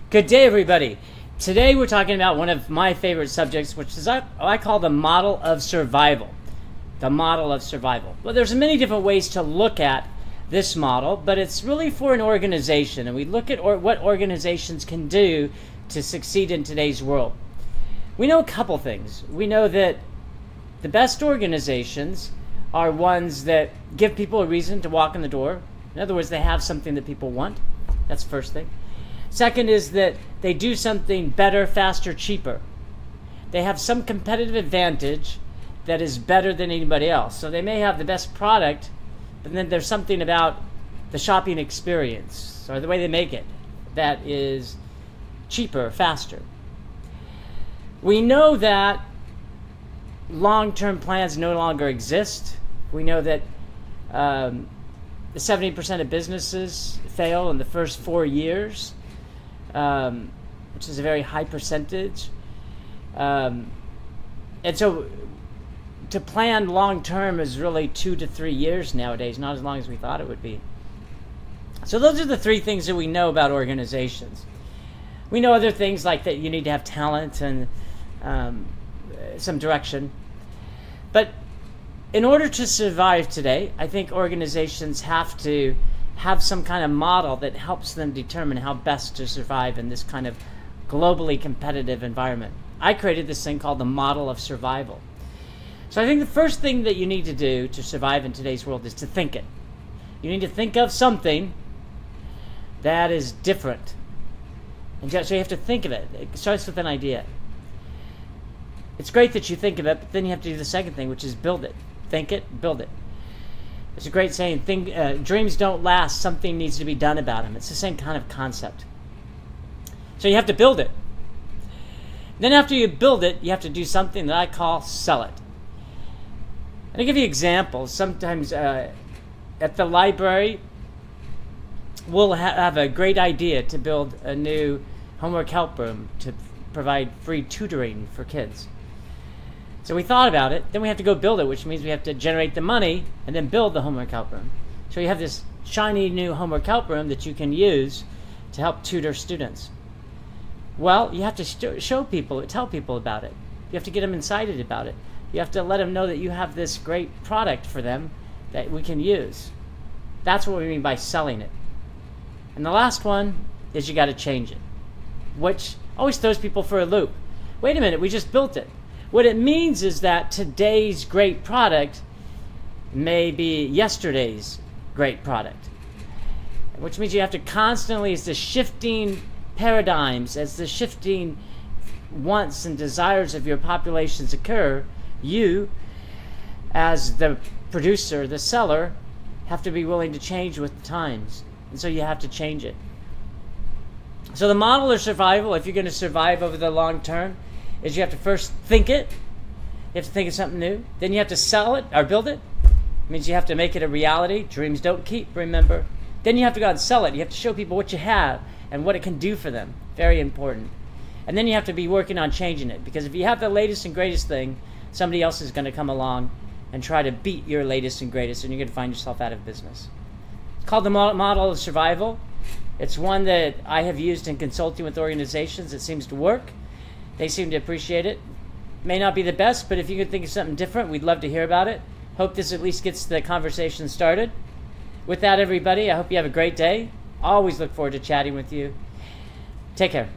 Good day, everybody. Today we're talking about one of my favorite subjects, which is I call the model of survival. The model of survival. Well, there's many different ways to look at this model, but it's really for an organization, and we look at what organizations can do to succeed in today's world. We know a couple things. We know that the best organizations are ones that give people a reason to walk in the door. In other words, they have something that people want. That's the first thing. Second is that they do something better, faster, cheaper. They have some competitive advantage that is better than anybody else. So they may have the best product, but then there's something about the shopping experience or the way they make it that is cheaper, faster. We know that long-term plans no longer exist. We know that 70% of businesses fail in the first 4 years. Which is a very high percentage. And so to plan long term is really 2 to 3 years nowadays, not as long as we thought it would be. So those are the three things that we know about organizations. We know other things like that you need to have talent and some direction. But in order to survive today, I think organizations have to have some kind of model that helps them determine how best to survive in this kind of globally competitive environment. I created this thing called the model of survival. So I think the first thing that you need to do to survive in today's world is to think it. You need to think of something that is different. And so you have to think of it. It starts with an idea. It's great that you think of it, but then you have to do the second thing, which is build it. Think it, build it. It's a great saying, dreams don't last, something needs to be done about them. It's the same kind of concept. So you have to build it. Then after you build it, you have to do something that I call sell it. And I'll give you examples. Sometimes at the library, we'll have a great idea to build a new homework help room to provide free tutoring for kids. So we thought about it, then we have to go build it, which means we have to generate the money and then build the homework help room. So you have this shiny new homework help room that you can use to help tutor students. Well, you have to show people, tell people about it. You have to get them excited about it. You have to let them know that you have this great product for them that we can use. That's what we mean by selling it. And the last one is you got to change it, which always throws people for a loop. Wait a minute, we just built it. What it means is that today's great product may be yesterday's great product, which means you have to constantly, as the shifting paradigms, as the shifting wants and desires of your populations occur, you, as the producer, the seller, have to be willing to change with the times. And so you have to change it. So the model of survival, if you're going to survive over the long term, is you have to first think it. You have to think of something new. Then you have to sell it or build it. It means you have to make it a reality. Dreams don't keep, remember. Then you have to go out and sell it. You have to show people what you have and what it can do for them. Very important. And then you have to be working on changing it. Because if you have the latest and greatest thing, somebody else is going to come along and try to beat your latest and greatest, and you're going to find yourself out of business. It's called the model of survival. It's one that I have used in consulting with organizations. It seems to work. They seem to appreciate it. May not be the best, but if you could think of something different, we'd love to hear about it. Hope this at least gets the conversation started. With that, everybody, I hope you have a great day. Always look forward to chatting with you. Take care.